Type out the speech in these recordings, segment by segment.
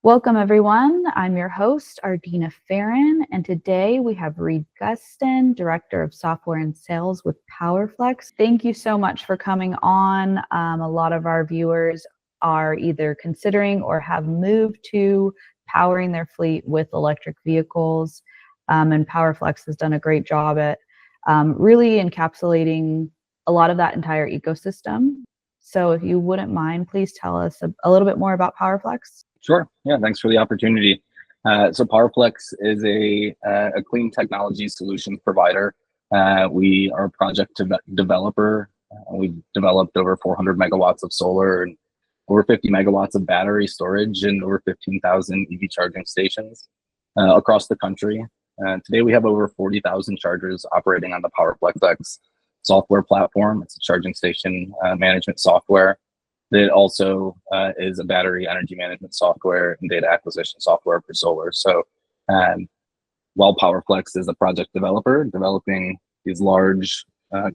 Welcome, everyone. I'm your host, Ardina Ferrin, and today we have Reid Gustin, Director of Software and Sales with PowerFlex. Thank you so much for coming on. A lot of our viewers are either considering or have moved to powering their fleet with electric vehicles, and PowerFlex has done a great job at really encapsulating a lot of that entire ecosystem. So if you wouldn't mind, please tell us a little bit more about PowerFlex. Sure. Yeah, thanks for the opportunity. So PowerFlex is a clean technology solutions provider. We are a project developer. We've developed over 400 megawatts of solar and over 50 megawatts of battery storage and over 15,000 EV charging stations across the country. Today we have over 40,000 chargers operating on the PowerFlex software platform. It's a charging station management software. It also is a battery energy management software and data acquisition software for solar. So while PowerFlex is a project developer developing these large,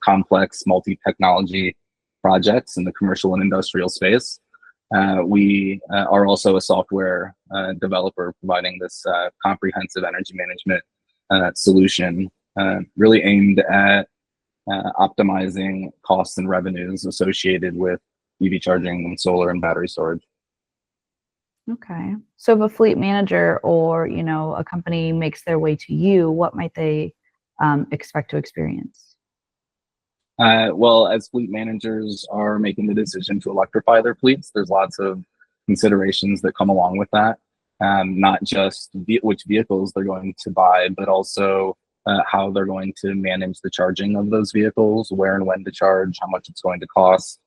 complex, multi-technology projects in the commercial and industrial space, we are also a software developer providing this comprehensive energy management solution really aimed at optimizing costs and revenues associated with EV charging and solar and battery storage. Okay. So if a fleet manager or, a company makes their way to you, what might they expect to experience? Well, as fleet managers are making the decision to electrify their fleets, there's lots of considerations that come along with that. Not just which vehicles they're going to buy, but also how they're going to manage the charging of those vehicles, where and when to charge, how much it's going to cost.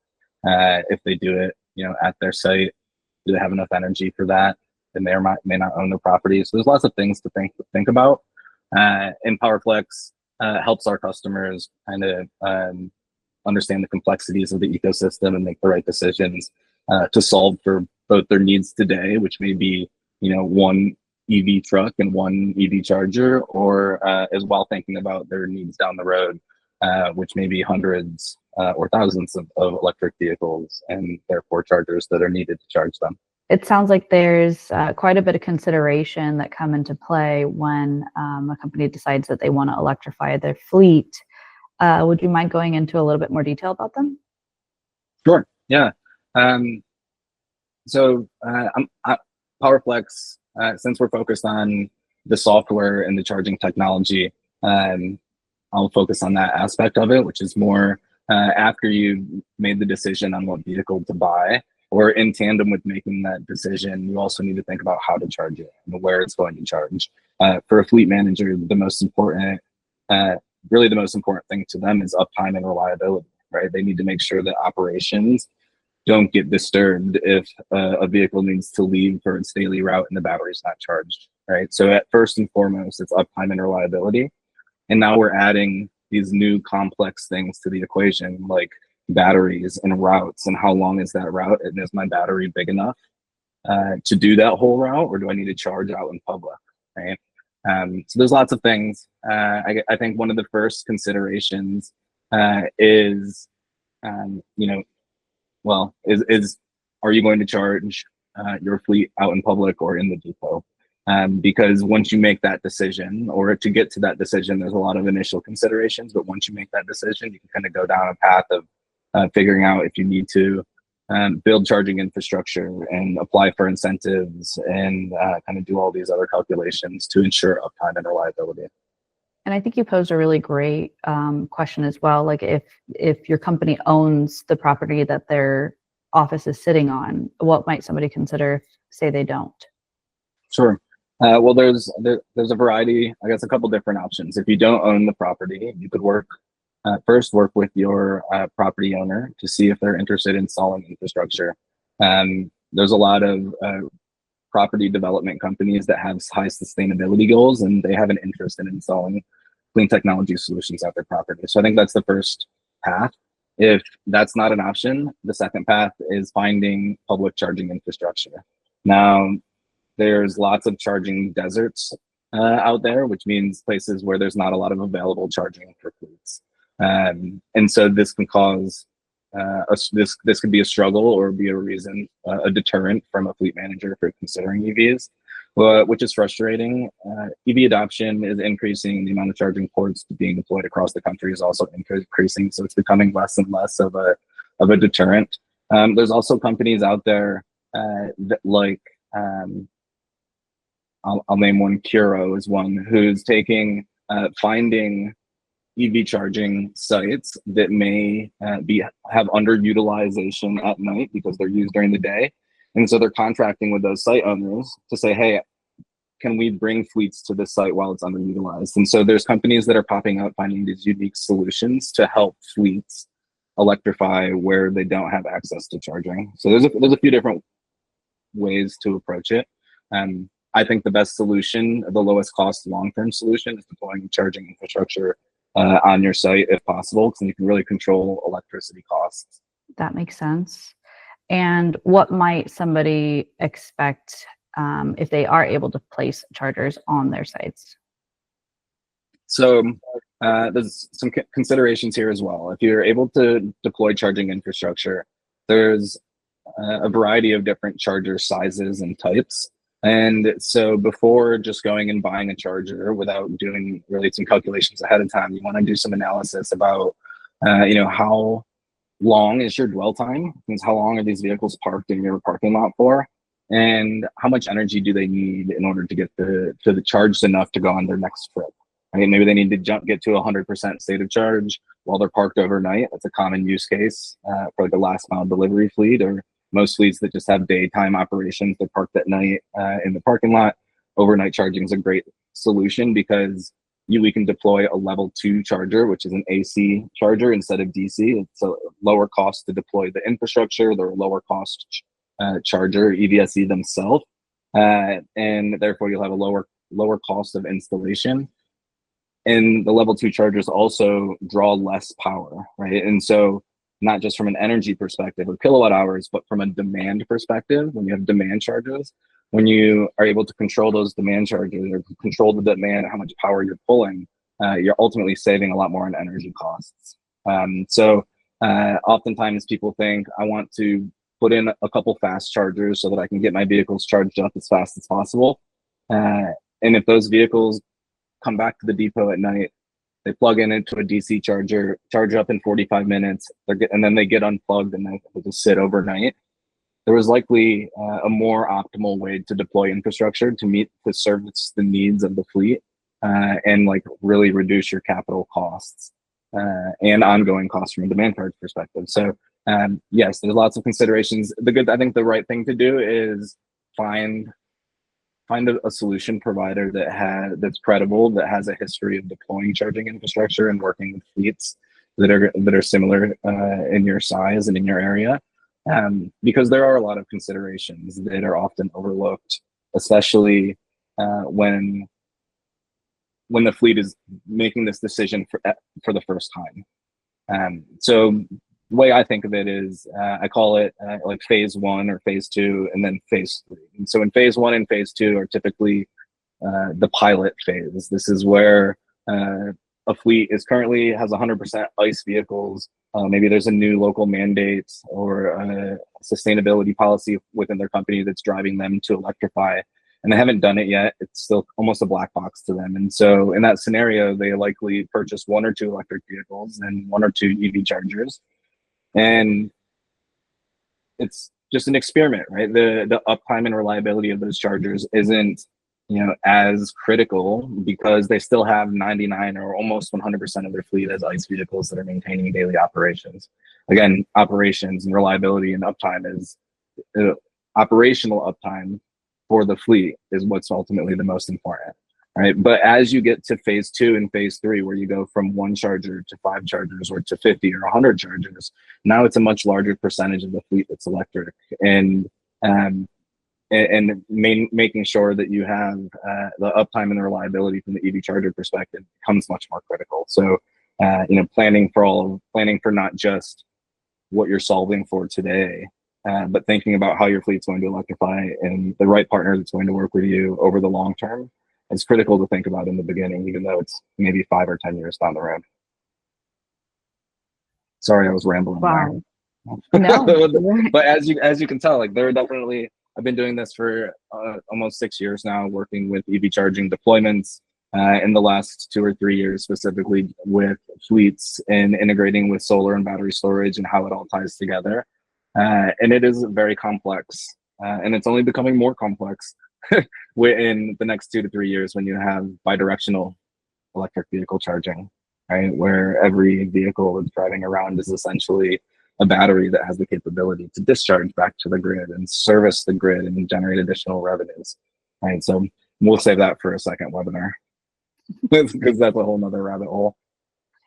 If they do it, at their site, do they have enough energy for that? They may or may not own the property. So there's lots of things to think about. And PowerFlex helps our customers kind of understand the complexities of the ecosystem and make the right decisions to solve for both their needs today, which may be, one EV truck and one EV charger, or as well thinking about their needs down the road, which may be hundreds or thousands of electric vehicles and therefore chargers that are needed to charge them. It sounds like there's quite a bit of consideration that come into play when a company decides that they want to electrify their fleet. Would you mind going into a little bit more detail about them? Sure. Yeah. So PowerFlex, since we're focused on the software and the charging technology, I'll focus on that aspect of it, which is more after you made the decision on what vehicle to buy, or in tandem with making that decision, you also need to think about how to charge it and where it's going to charge. For a fleet manager, the most important thing to them is uptime and reliability, right? They need to make sure that operations don't get disturbed if a vehicle needs to leave for its daily route and the battery's not charged, right? So at first and foremost, it's uptime and reliability. And now we're adding these new complex things to the equation, like batteries and routes, and how long is that route, and is my battery big enough to do that whole route, or do I need to charge out in public, right? So there's lots of things. I think one of the first considerations is, are you going to charge your fleet out in public or in the depot? Because once you make that decision, or to get to that decision, there's a lot of initial considerations, but once you make that decision, you can kind of go down a path of figuring out if you need to build charging infrastructure and apply for incentives and kind of do all these other calculations to ensure uptime and reliability. And I think you posed a really great question as well. Like if your company owns the property that their office is sitting on, what might somebody consider if, say, they don't? Sure. Well, there's a variety, I guess, a couple different options. If you don't own the property, you could first work with your property owner to see if they're interested in installing infrastructure. There's a lot of property development companies that have high sustainability goals, and they have an interest in installing clean technology solutions at their property. So I think that's the first path. If that's not an option, the second path is finding public charging infrastructure. Now, there's lots of charging deserts out there, which means places where there's not a lot of available charging for fleets. And so this can cause this could be a struggle or be a reason, a deterrent from a fleet manager for considering EVs, which is frustrating. EV adoption is increasing. The amount of charging ports being deployed across the country is also increasing, so it's becoming less and less of a deterrent. There's also companies out there that like I'll name one. Curo is one who's taking finding EV charging sites that may have underutilization at night because they're used during the day, and so they're contracting with those site owners to say, hey, can we bring fleets to this site while it's underutilized? And so there's companies that are popping up finding these unique solutions to help fleets electrify where they don't have access to charging. So there's a few different ways to approach it. I think the best solution, the lowest cost long-term solution, is deploying charging infrastructure on your site if possible, because you can really control electricity costs. That makes sense. And what might somebody expect if they are able to place chargers on their sites? So there's some considerations here as well. If you're able to deploy charging infrastructure, there's a variety of different charger sizes and types. And so before just going and buying a charger without doing really some calculations ahead of time, you want to do some analysis about, how long is your dwell time? Means how long are these vehicles parked in your parking lot for? And how much energy do they need in order to get to the charged enough to go on their next trip? I mean, maybe they need to get to 100% state of charge while they're parked overnight. That's a common use case for like a last mile delivery fleet, or most fleets that just have daytime operations. They're parked at night in the parking lot. Overnight charging is a great solution because we can deploy a level 2 charger, which is an AC charger instead of DC. It's a lower cost to deploy the infrastructure. They're a lower cost charger, EVSE themselves, and therefore you'll have a lower cost of installation. And the level 2 chargers also draw less power, right? And so not just from an energy perspective or kilowatt hours, but from a demand perspective, when you have demand charges, when you are able to control those demand charges or control the demand, how much power you're pulling, you're ultimately saving a lot more on energy costs. So oftentimes people think, I want to put in a couple fast chargers so that I can get my vehicles charged up as fast as possible. And if those vehicles come back to the depot at night, they plug into a DC charger, charge up in 45 minutes, and then they get unplugged and they just sit overnight. There was likely a more optimal way to deploy infrastructure to service the needs of the fleet and like really reduce your capital costs and ongoing costs from a demand charge perspective. So yes, there's lots of considerations. I think the right thing to do is find a solution provider that's credible, that has a history of deploying charging infrastructure and working with fleets that are similar in your size and in your area, because there are a lot of considerations that are often overlooked, especially when the fleet is making this decision for the first time. So the way I think of it is I call it like phase 1 or phase 2 and then phase 3. And so in phase 1 and phase 2 are typically the pilot phase. This is where a fleet currently has 100% ICE vehicles. Maybe there's a new local mandate or a sustainability policy within their company that's driving them to electrify, and they haven't done it yet. It's still almost a black box to them. And so in that scenario, they likely purchase 1 or 2 electric vehicles and 1 or 2 EV chargers. And it's just an experiment, right? The uptime and reliability of those chargers isn't, as critical because they still have 99 or almost 100% of their fleet as ICE vehicles that are maintaining daily operations. Again, operations and reliability and uptime is operational uptime for the fleet is what's ultimately the most important. Right. But as you get to phase 2 and phase 3, where you go from 1 charger to 5 chargers or to 50 or 100 chargers, now it's a much larger percentage of the fleet that's electric, and making sure that you have the uptime and the reliability from the EV charger perspective becomes much more critical. So, planning for not just what you're solving for today, but thinking about how your fleet's going to electrify and the right partner that's going to work with you over the long term. It's critical to think about in the beginning, even though it's maybe 5 or 10 years down the road. Sorry, I was rambling. Wow. No. But as you can tell, like there are definitely, I've been doing this for almost 6 years now, working with EV charging deployments. In the last 2 or 3 years, specifically with fleets and integrating with solar and battery storage and how it all ties together. And it is very complex, and it's only becoming more complex in the next 2 to 3 years when you have bidirectional electric vehicle charging, right? Where every vehicle that's driving around is essentially a battery that has the capability to discharge back to the grid and service the grid and generate additional revenues, right? So we'll save that for a second webinar because that's a whole nother rabbit hole.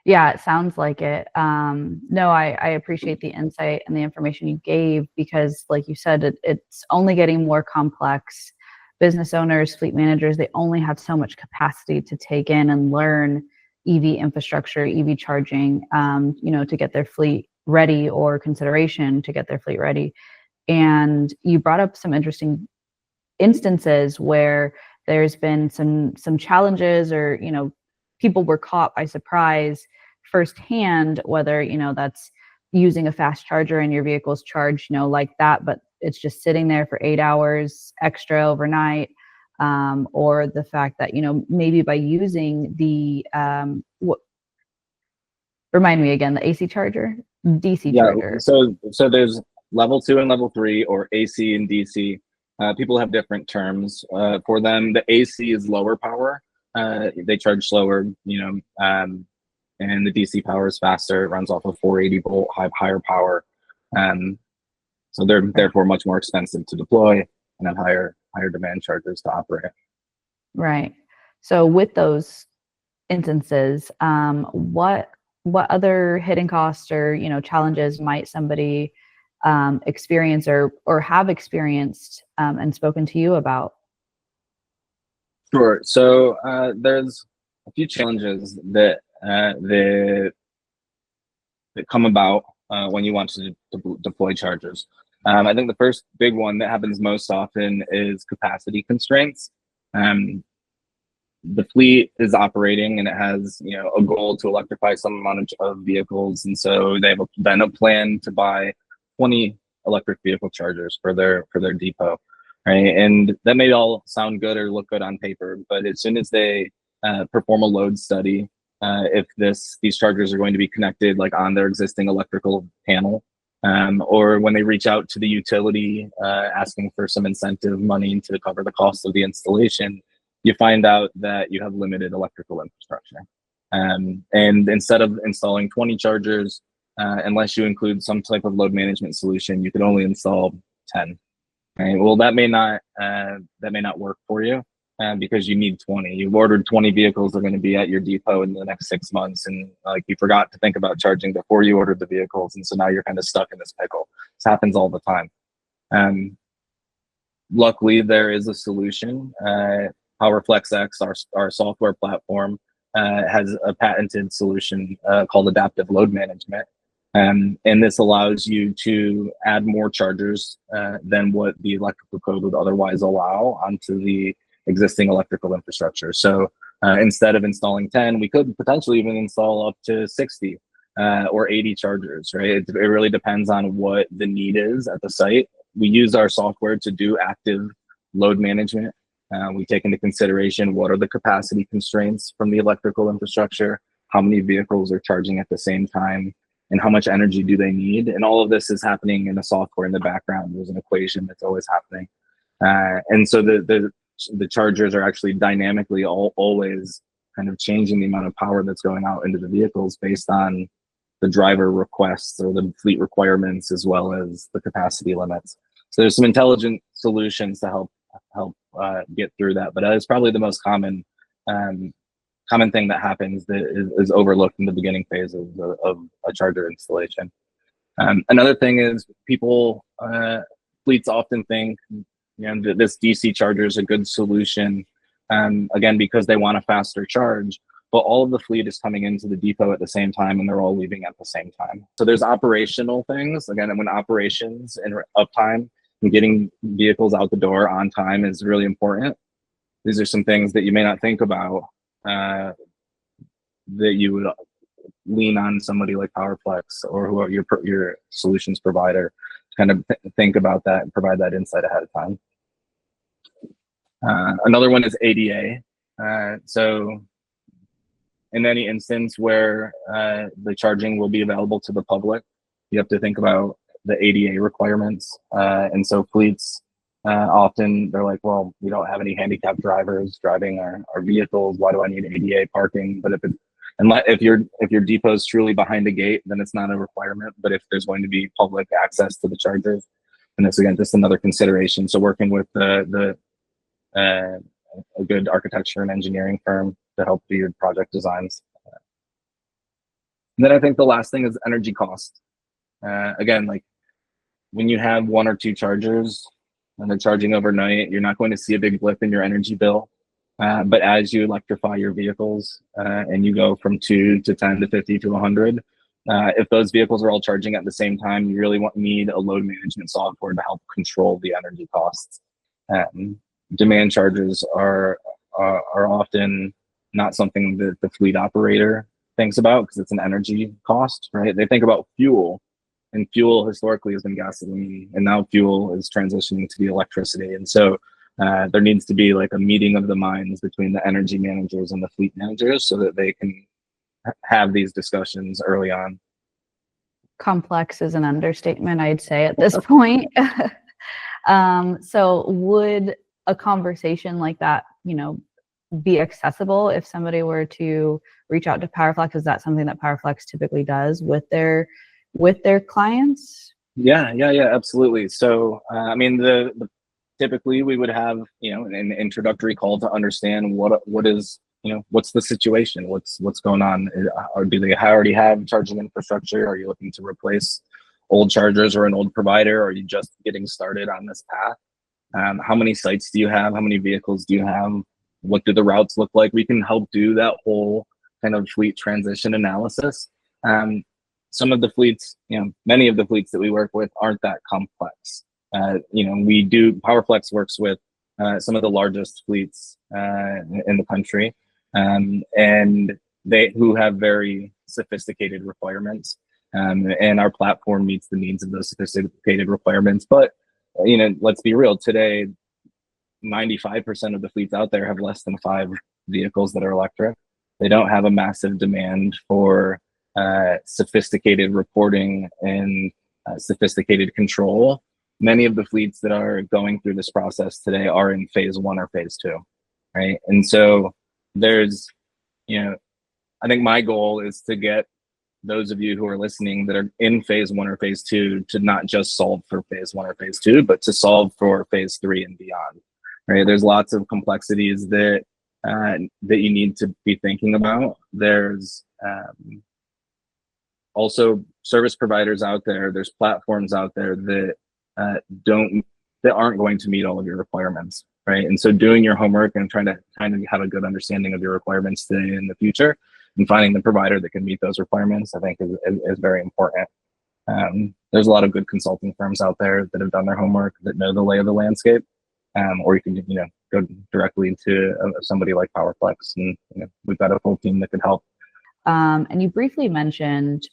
Yeah, it sounds like it. No, I appreciate the insight and the information you gave because, like you said, it's only getting more complex. Business owners, fleet managers, they only have so much capacity to take in and learn EV infrastructure, EV charging, to get their fleet ready or consideration to get their fleet ready. And you brought up some interesting instances where there's been some challenges or, people were caught by surprise firsthand, whether, that's using a fast charger and your vehicle's charged, like that, but it's just sitting there for 8 hours extra overnight. Or the fact that, maybe by using the, remind me again, the AC charger, DC charger. So there's level 2 and level 3, or AC and DC. People have different terms for them. The AC is lower power. They charge slower, and the DC power is faster. It runs off of 480 volt, higher power. So they're therefore much more expensive to deploy and have higher demand charges to operate. Right. So with those instances, what other hidden costs or challenges might somebody experience or have experienced and spoken to you about? Sure. So there's a few challenges that come about when you want to deploy chargers. I think the first big one that happens most often is capacity constraints. The fleet is operating and it has a goal to electrify some amount of vehicles, and so they have then a plan to buy 20 electric vehicle chargers for their depot, right? And that may all sound good or look good on paper, but as soon as they perform a load study, if these chargers are going to be connected like on their existing electrical panel, or when they reach out to the utility asking for some incentive money to cover the cost of the installation, you find out that you have limited electrical infrastructure. And instead of installing 20 chargers, unless you include some type of load management solution, you can only install 10. Right? Well, that may not work for you because you need 20. You've ordered 20 vehicles that are going to be at your depot in the next 6 months, and like you forgot to think about charging before you ordered the vehicles, and so now you're kind of stuck in this pickle. This happens all the time. Luckily, there is a solution. PowerFlex X, our software platform, has a patented solution called adaptive load management. And this allows you to add more chargers than what the electrical code would otherwise allow onto the existing electrical infrastructure. So instead of installing 10, we could potentially even install up to 60 or 80 chargers, right? It really depends on what the need is at the site. We use our software to do active load management. We take into consideration what are the capacity constraints from the electrical infrastructure, how many vehicles are charging at the same time, and how much energy do they need. And all of this is happening in the software in the background. There's an equation that's always happening. And so the chargers are actually dynamically always kind of changing the amount of power that's going out into the vehicles based on the driver requests or the fleet requirements, as well as the capacity limits. So there's some intelligent solutions to help get through that, but it's probably the most common thing that happens that is overlooked in the beginning phase of a charger installation. Another thing is fleets often think that this DC charger is a good solution, again, because they want a faster charge, but all of the fleet is coming into the depot at the same time and they're all leaving at the same time. So there's operational things, again, when operations and uptime and getting vehicles out the door on time is really important. These are some things that you may not think about that you would lean on somebody like PowerFlex or who are your solutions provider to kind of think about that and provide that insight ahead of time. Another one is ADA. So in any instance where the charging will be available to the public, you have to think about the ADA requirements. And so fleets, often they're like, well, we don't have any handicapped drivers driving our vehicles. Why do I need ADA parking? But if your depot is truly behind a gate, then it's not a requirement. But if there's going to be public access to the chargers, and that's again just another consideration. So working with a good architecture and engineering firm to help do your project designs. And then I think the last thing is energy cost. Again, like when you have one or two chargers and they're charging overnight, you're not going to see a big blip in your energy bill. But as you electrify your vehicles and you go from 2 to 10 to 50 to 100, if those vehicles are all charging at the same time, you really need a load management software to help control the energy costs. Demand charges are often not something that the fleet operator thinks about because it's an energy cost, right? They think about fuel, and fuel historically has been gasoline, and now fuel is transitioning to the electricity. And so there needs to be like a meeting of the minds between the energy managers and the fleet managers so that they can have these discussions early on. Complex is an understatement, I'd say, at this point. So would a conversation like that, be accessible if somebody were to reach out to PowerFlex? Is that something that PowerFlex typically does with their clients? Yeah, absolutely. So, I mean, typically we would have, an introductory call to understand what is, what's the situation, what's going on, or do they already have charging infrastructure? Are you looking to replace old chargers or an old provider? Or are you just getting started on this path? How many sites do you have? How many vehicles do you have? What do the routes look like? We can help do that whole kind of fleet transition analysis. Some of the fleets, many of the fleets that we work with aren't that complex. PowerFlex works with some of the largest fleets in the country, and who have very sophisticated requirements. And our platform meets the needs of those sophisticated requirements. But let's be real. Today, 95% of the fleets out there have less than 5 vehicles that are electric. They don't have a massive demand for sophisticated reporting and sophisticated control. Many of the fleets that are going through this process today are in phase 1 or phase 2, right? And so there's, I think my goal is to get those of you who are listening that are in phase 1 or phase 2 to not just solve for phase 1 or phase 2, but to solve for phase 3 and beyond, right? There's lots of complexities that you need to be thinking about. There's also service providers out there. There's platforms out there that aren't going to meet all of your requirements, right? And so doing your homework and trying to kind of have a good understanding of your requirements today and in the future, and finding the provider that can meet those requirements, I think is very important. There's a lot of good consulting firms out there that have done their homework, that know the lay of the landscape, or you can go directly to somebody like PowerFlex, and we've got a full team that can help. And you briefly mentioned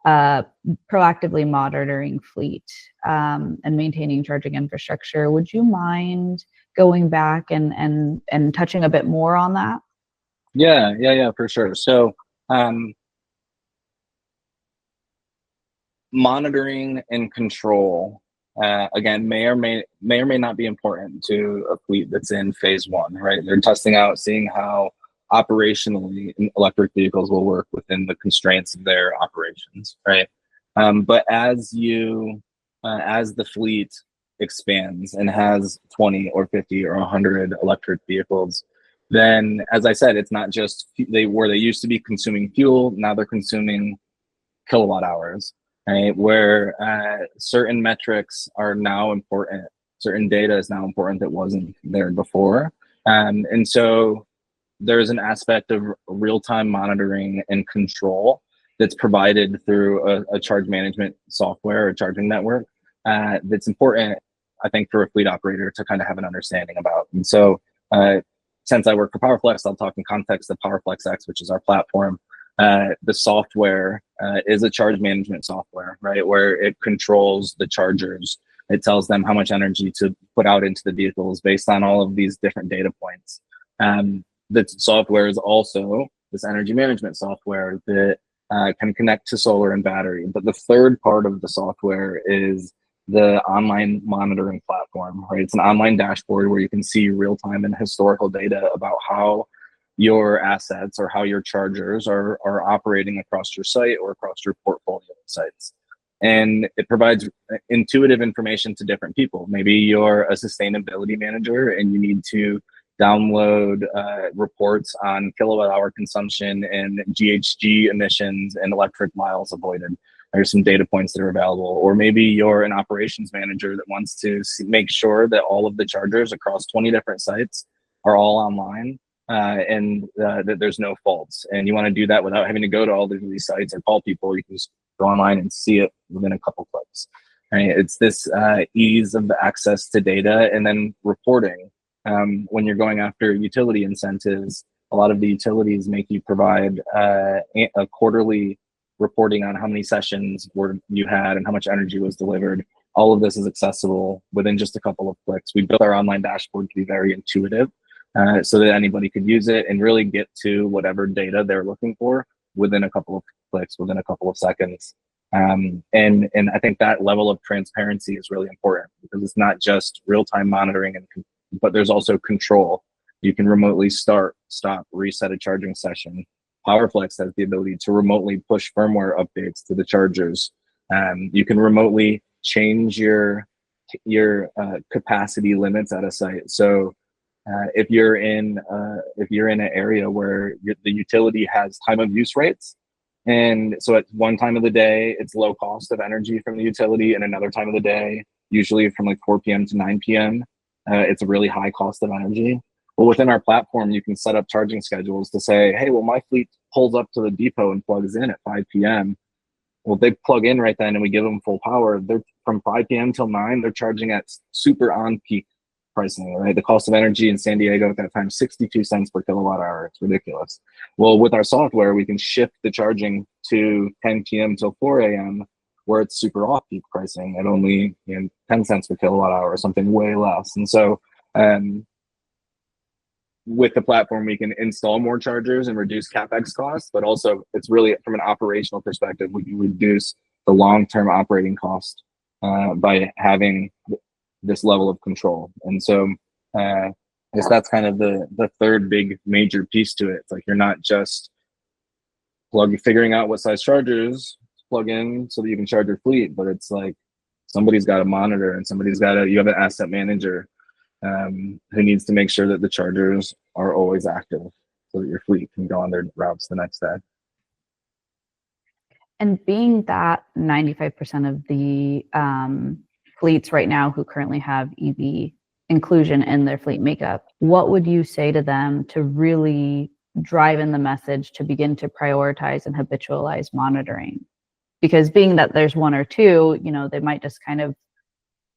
proactively monitoring fleet and maintaining charging infrastructure. Would you mind going back and touching a bit more on that? Yeah, for sure. So monitoring and control, again, may or may not be important to a fleet that's in phase 1, right? They're testing out, seeing how operationally electric vehicles will work within the constraints of their operations, right? But as the fleet expands and has 20 or 50 or 100 electric vehicles, then, as I said, it's not just where they used to be consuming fuel, now they're consuming kilowatt hours, right? Where certain metrics are now important, certain data is now important that wasn't there before. And so there's an aspect of real-time monitoring and control that's provided through a charge management software or charging network that's important, I think, for a fleet operator to kind of have an understanding about. And so since I work for PowerFlex, I'll talk in context of PowerFlex X, which is our platform. The software is a charge management software, right? Where it controls the chargers. It tells them how much energy to put out into the vehicles based on all of these different data points. The software is also this energy management software that can connect to solar and battery. But the third part of the software is the online monitoring platform, right? It's an online dashboard where you can see real-time and historical data about how your assets or how your chargers are operating across your site or across your portfolio of sites. And it provides intuitive information to different people. Maybe you're a sustainability manager and you need to download reports on kilowatt hour consumption and GHG emissions and electric miles avoided. There's some data points that are available. Or maybe you're an operations manager that wants to make sure that all of the chargers across 20 different sites are all online and that there's no faults. And you want to do that without having to go to all of these sites or call people. You can just go online and see it within a couple clicks. Right? It's this ease of access to data and then reporting. When you're going after utility incentives, a lot of the utilities make you provide a quarterly reporting on how many sessions you had and how much energy was delivered. All of this is accessible within just a couple of clicks. We built our online dashboard to be very intuitive so that anybody could use it and really get to whatever data they're looking for within a couple of clicks, within a couple of seconds. And I think that level of transparency is really important because it's not just real-time monitoring, but there's also control. You can remotely start, stop, reset a charging session. PowerFlex has the ability to remotely push firmware updates to the chargers. You can remotely change your capacity limits at a site. So if you're in an area where the utility has time of use rates, and so at one time of the day it's low cost of energy from the utility, and another time of the day, usually from like 4 p.m. to 9 p.m., it's a really high cost of energy. Well, within our platform, you can set up charging schedules to say, hey, well, my fleet pulls up to the depot and plugs in at 5 p.m. Well, they plug in right then and we give them full power. They're from 5 p.m. till 9, they're charging at super on peak pricing, right? The cost of energy in San Diego at that time, 62 cents per kilowatt hour. It's ridiculous. Well, with our software, we can shift the charging to 10 p.m. till 4 a.m. where it's super off peak pricing at only 10 cents per kilowatt hour or something way less. And so with the platform, we can install more chargers and reduce CapEx costs, but also it's really from an operational perspective, we can reduce the long-term operating cost by having this level of control. And so I guess that's kind of the third big major piece to it. It's like you're not just figuring out what size chargers to plug in so that you can charge your fleet, but it's like somebody's got to monitor and you have an asset manager who needs to make sure that the chargers are always active so that your fleet can go on their routes the next day. And being that 95% of the fleets right now who currently have EV inclusion in their fleet makeup, what would you say to them to really drive in the message to begin to prioritize and habitualize monitoring? Because being that there's one or two, they might just kind of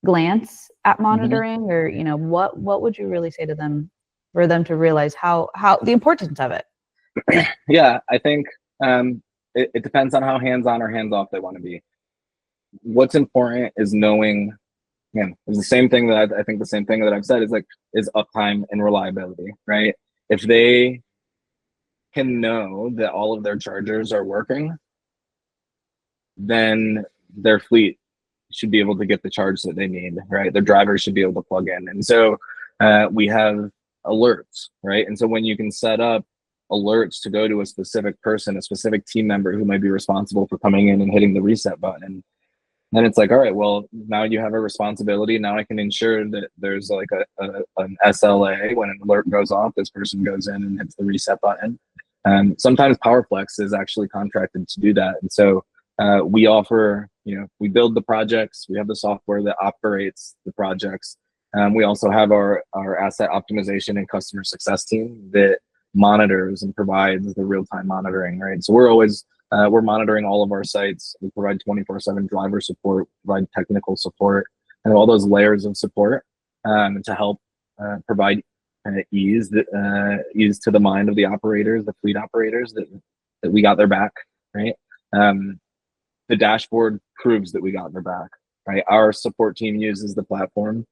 glance at monitoring, or what would you really say to them for them to realize how the importance of it? Yeah, I think it depends on how hands-on or hands-off they want to be. What's important is knowing, it's the same thing that I think the same thing that I've said is uptime and reliability, right? If they can know that all of their chargers are working, then their fleet should be able to get the charge that they need, right? Their drivers should be able to plug in. And so we have alerts, right? And so when you can set up alerts to go to a specific person, a specific team member who might be responsible for coming in and hitting the reset button, then it's like, all right, well, now you have a responsibility. Now I can ensure that there's like an SLA. When an alert goes off, this person goes in and hits the reset button. Sometimes PowerFlex is actually contracted to do that. And so we offer, we build the projects, we have the software that operates the projects. We also have our asset optimization and customer success team that monitors and provides the real-time monitoring, right? So we're always, we're monitoring all of our sites. We provide 24/7 driver support, provide technical support, and all those layers of support to help provide ease to the mind of the operators, the fleet operators, that that we got their back, right? The dashboard proves that we got their back, right? Our support team uses the platform,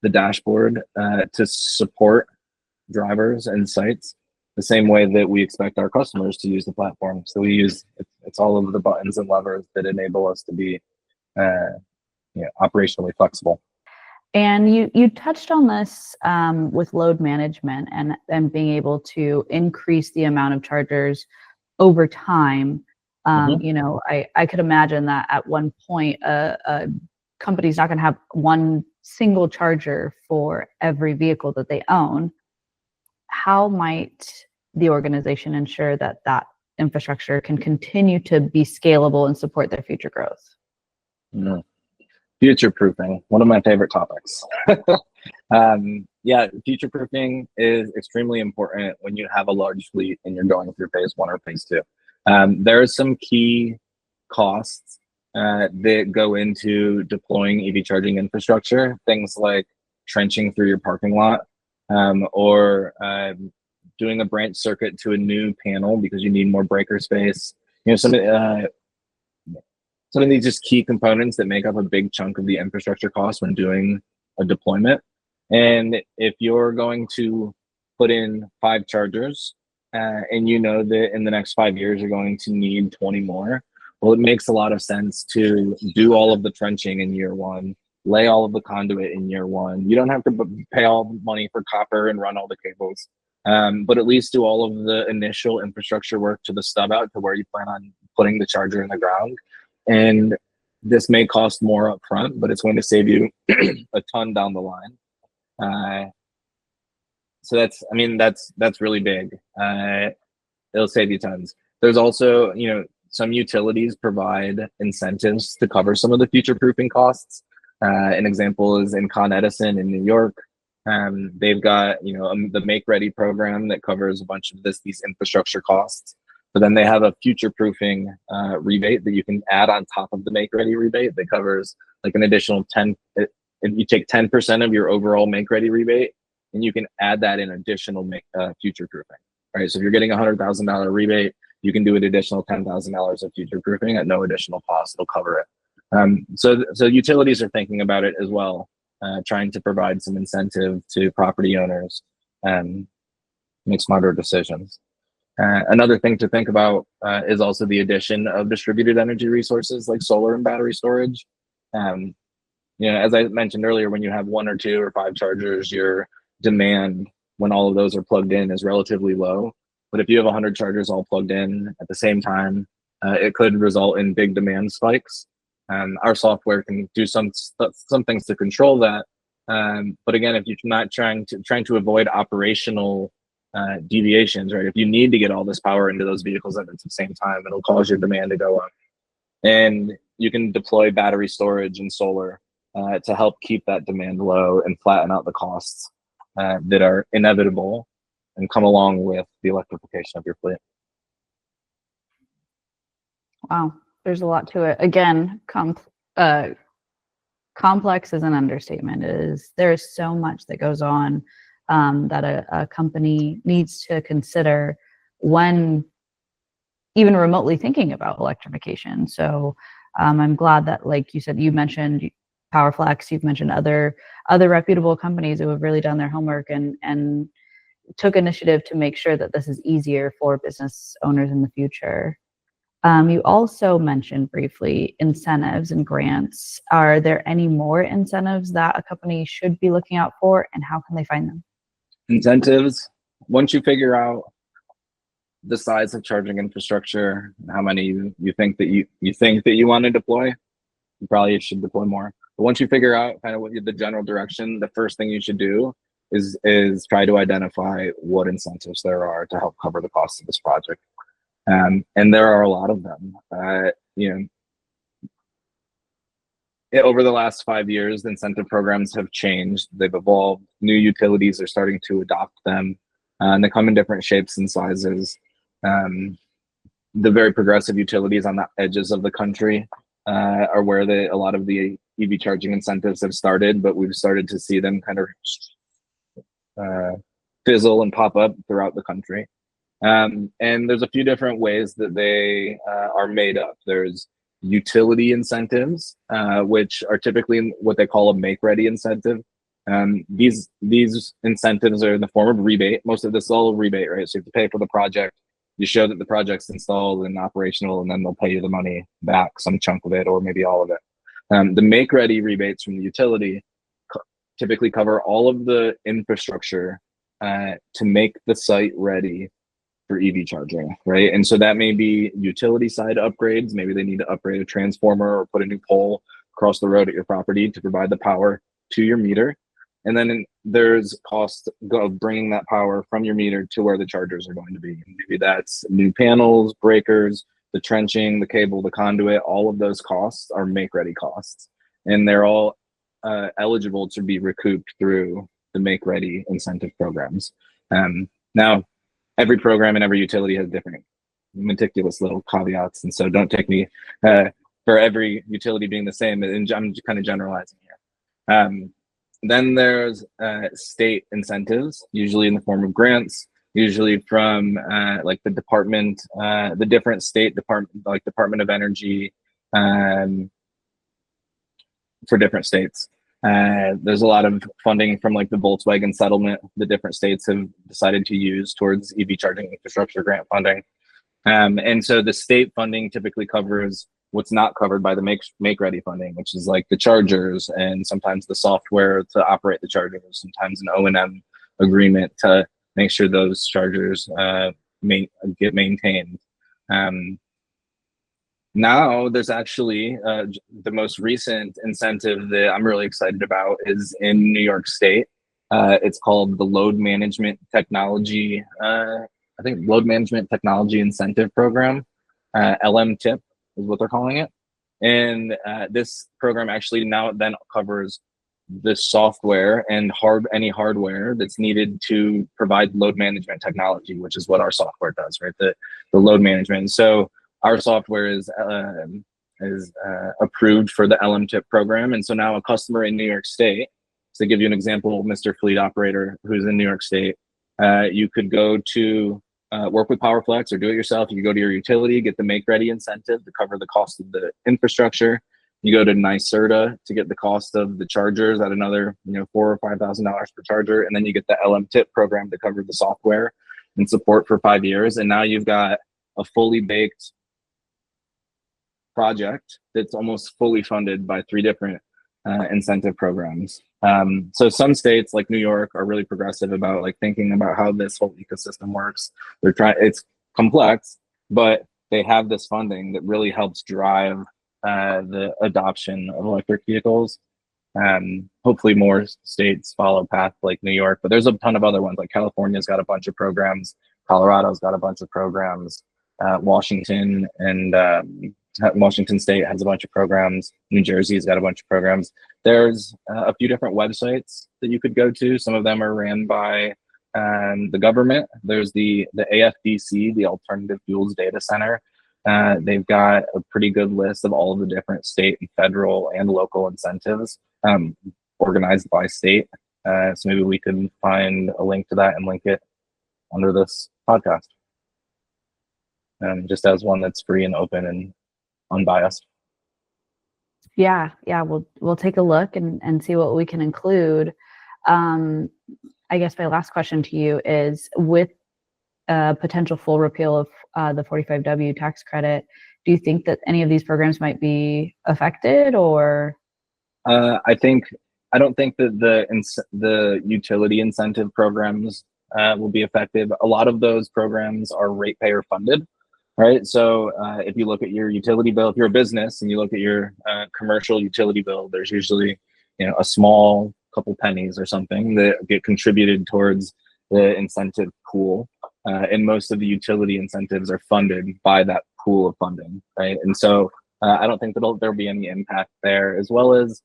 the dashboard, to support drivers and sites the same way that we expect our customers to use the platform. So we use it's all of the buttons and levers that enable us to be operationally flexible. And you touched on this with load management and being able to increase the amount of chargers over time. I could imagine that at one point a company's not going to have one single charger for every vehicle that they own. How might the organization ensure that that infrastructure can continue to be scalable and support their future growth? Future proofing, one of my favorite topics. Future proofing is extremely important when you have a large fleet and you're going through phase 1 or phase 2. There are some key costs that go into deploying EV charging infrastructure, things like trenching through your parking lot, or doing a branch circuit to a new panel because you need more breaker space. Some of these just key components that make up a big chunk of the infrastructure cost when doing a deployment. And if you're going to put in 5 chargers, and you know that in the next 5 years you're going to need 20 more, well, it makes a lot of sense to do all of the trenching in year 1, lay all of the conduit in year 1. You don't have to pay all the money for copper and run all the cables, but at least do all of the initial infrastructure work to the stub out to where you plan on putting the charger in the ground. And this may cost more up front, but it's going to save you a ton down the line. So that's really big. It'll save you tons. There's also, some utilities provide incentives to cover some of the future proofing costs. An example is in Con Edison in New York. They've got, the Make Ready program that covers a bunch of these infrastructure costs. But then they have a future proofing rebate that you can add on top of the Make Ready rebate that covers like an additional 10. You take 10% of your overall Make Ready rebate, and you can add that in additional future proofing. Right. So if you're getting $100,000 rebate, you can do an additional $10,000 of future proofing at no additional cost. It'll cover it. So utilities are thinking about it as well, trying to provide some incentive to property owners and make smarter decisions. Another thing to think about is also the addition of distributed energy resources like solar and battery storage. As I mentioned earlier, when you have 1 or 2 or 5 chargers, your demand when all of those are plugged in is relatively low. But if you have 100 chargers all plugged in at the same time, it could result in big demand spikes. Our software can do some things to control that. But again, if you're not trying to avoid operational deviations, right? If you need to get all this power into those vehicles at the same time, it'll cause your demand to go up. And you can deploy battery storage and solar to help keep that demand low and flatten out the costs that are inevitable and come along with the electrification of your fleet. Wow, there's a lot to it. Again, complex is an understatement. There's so much that goes on that a company needs to consider when even remotely thinking about electrification. So I'm glad that, like you said, you mentioned PowerFlex, you've mentioned other reputable companies who have really done their homework and took initiative to make sure that this is easier for business owners in the future. You also mentioned briefly incentives and grants. Are there any more incentives that a company should be looking out for, and how can they find them? Incentives, once you figure out the size of charging infrastructure, how many you think that you want to deploy, you probably should deploy more. But once you figure out kind of what the general direction, the first thing you should do is try to identify what incentives there are to help cover the cost of this project. And there are a lot of them. Over the last 5 years, the incentive programs have changed. They've evolved. New utilities are starting to adopt them, and they come in different shapes and sizes. The very progressive utilities on the edges of the country are where a lot of the EV charging incentives have started, but we've started to see them kind of fizzle and pop up throughout the country. And there's a few different ways that they are made up. There's utility incentives, which are typically what they call a make-ready incentive. These incentives are in the form of rebate. Most of this is all a rebate, right? So you have to pay for the project. You show that the project's installed and operational, and then they'll pay you the money back, some chunk of it, or maybe all of it. The make-ready rebates from the utility typically cover all of the infrastructure to make the site ready for EV charging, right? And so that may be utility side upgrades. Maybe they need to upgrade a transformer or put a new pole across the road at your property to provide the power to your meter. And then there's cost of bringing that power from your meter to where the chargers are going to be. Maybe that's new panels, breakers, the trenching, the cable, the conduit. All of those costs are make-ready costs. And they're all eligible to be recouped through the make-ready incentive programs. Now, every program and every utility has different meticulous little caveats. And so don't take me for every utility being the same. And I'm kind of generalizing here. Then there's state incentives, usually in the form of grants, usually from like the department, the different state department, like Department of Energy for different states. There's a lot of funding from like the Volkswagen settlement the different states have decided to use towards EV charging infrastructure grant funding. And so the state funding typically covers what's not covered by the make-ready funding, which is like the chargers and sometimes the software to operate the chargers, sometimes an O&M agreement to make sure those chargers get maintained. Now there's actually the most recent incentive that I'm really excited about is in New York State. It's called the Load Management Technology, I think Load Management Technology Incentive Program, LMTIP is what they're calling it. And this program actually now then covers the software and any hardware that's needed to provide load management technology, which is what our software does, right? The load management. So our software is approved for the LMTIP program. And so now a customer in New York State, so to give you an example, Mr. Fleet Operator who's in New York State, you could go to work with PowerFlex or do it yourself. You go to your utility, get the make-ready incentive to cover the cost of the infrastructure. You go to NYSERDA to get the cost of the chargers at another, $4,000 or $5,000 per charger, and then you get the LMTIP program to cover the software and support for 5 years. And now you've got a fully baked project that's almost fully funded by 3 different incentive programs. So some states like New York are really progressive about like thinking about how this whole ecosystem works. It's complex, but they have this funding that really helps drive the adoption of electric vehicles. Hopefully more states follow path like New York, but there's a ton of other ones. Like California's got a bunch of programs, Colorado's got a bunch of programs, Washington State has a bunch of programs, New Jersey's got a bunch of programs. There's a few different websites that you could go to. Some of them are ran by the government. There's the AFDC, the Alternative Fuels Data Center. They've got a pretty good list of all of the different state and federal and local incentives organized by state. So maybe we can find a link to that and link it under this podcast. Just as one that's free and open and unbiased. Yeah, we'll take a look and see what we can include. I guess my last question to you is, with potential full repeal of the 45W tax credit, do you think that any of these programs might be affected, or? I don't think that the utility incentive programs will be effective. A lot of those programs are ratepayer funded, right? So if you look at your utility bill, if you're a business and you look at your commercial utility bill, there's usually a small couple pennies or something that get contributed towards the incentive pool. And most of the utility incentives are funded by that pool of funding, right? And so I don't think that there'll be any impact there, as well as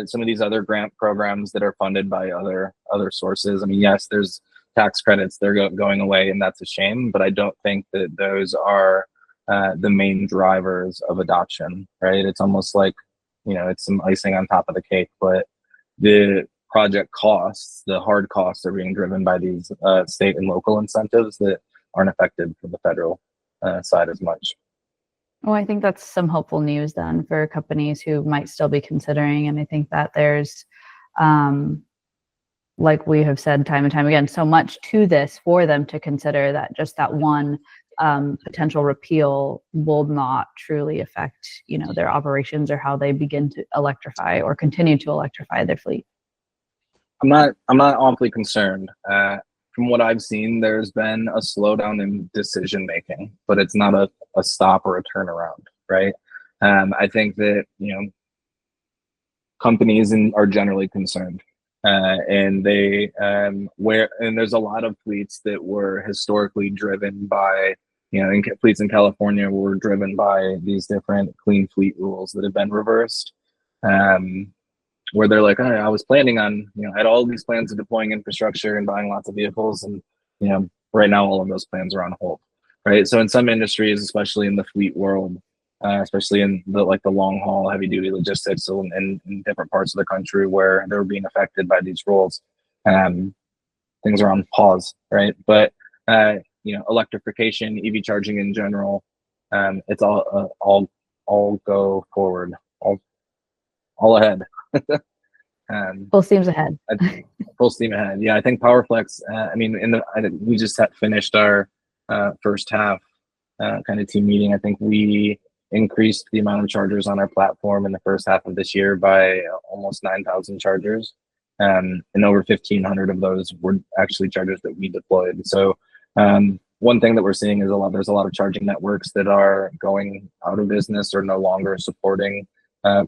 some of these other grant programs that are funded by other sources. I mean, yes, there's tax credits, they're going away, and that's a shame, but I don't think that those are the main drivers of adoption, right? It's almost like, it's some icing on top of the cake, but the project costs, the hard costs, are being driven by these state and local incentives that aren't affected from the federal side as much. Well, I think that's some hopeful news then for companies who might still be considering. And I think that there's, like we have said time and time again, so much to this for them to consider that just that one potential repeal will not truly affect, their operations or how they begin to electrify or continue to electrify their fleet. I'm not awfully concerned. From what I've seen, there's been a slowdown in decision making, but it's not a stop or a turnaround, right? I think that companies are generally concerned, and they and there's a lot of fleets that were historically driven by fleets in California were driven by these different clean fleet rules that have been reversed. Where they're like, I was planning on, I had all these plans of deploying infrastructure and buying lots of vehicles, and right now all of those plans are on hold, right? So in some industries, especially in the fleet world, especially in the long haul, heavy duty logistics, and in different parts of the country where they're being affected by these rules, things are on pause, right? But electrification, EV charging in general, it's all go forward, all ahead. Full steams ahead. Full steam ahead. Yeah, I think PowerFlex. We just finished our first half kind of team meeting. I think we increased the amount of chargers on our platform in the first half of this year by almost 9,000 chargers, and over 1,500 of those were actually chargers that we deployed. So one thing that we're seeing is there's a lot of charging networks that are going out of business or no longer supporting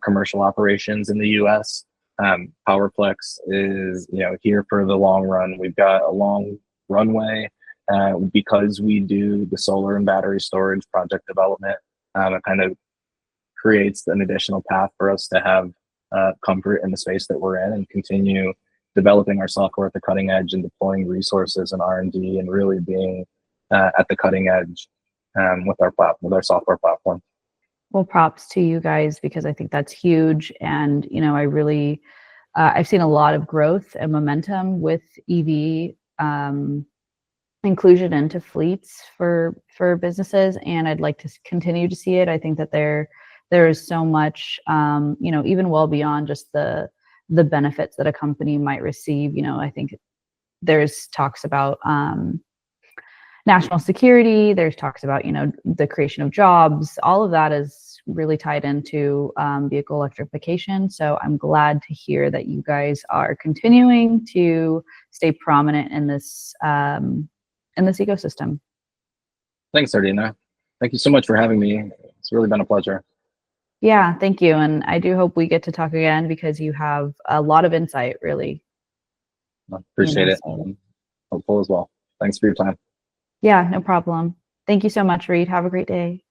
commercial operations in the U.S. PowerFlex is here for the long run. We've got a long runway because we do the solar and battery storage project development. It kind of creates an additional path for us to have comfort in the space that we're in and continue developing our software at the cutting edge and deploying resources and R&D and really being at the cutting edge with our software platform. Well, props to you guys, because I think that's huge. And, I really, I've seen a lot of growth and momentum with EV inclusion into fleets for businesses. And I'd like to continue to see it. I think that there is so much, even well beyond just the benefits that a company might receive. I think there's talks about national security, there's talks about, the creation of jobs. All of that is really tied into vehicle electrification. So I'm glad to hear that you guys are continuing to stay prominent in this ecosystem. Thanks, Ardina. Thank you so much for having me. It's really been a pleasure. Yeah, thank you. And I do hope we get to talk again, because you have a lot of insight, really. I appreciate it. Hopeful as well. Thanks for your time. Yeah, no problem. Thank you so much, Reid. Have a great day.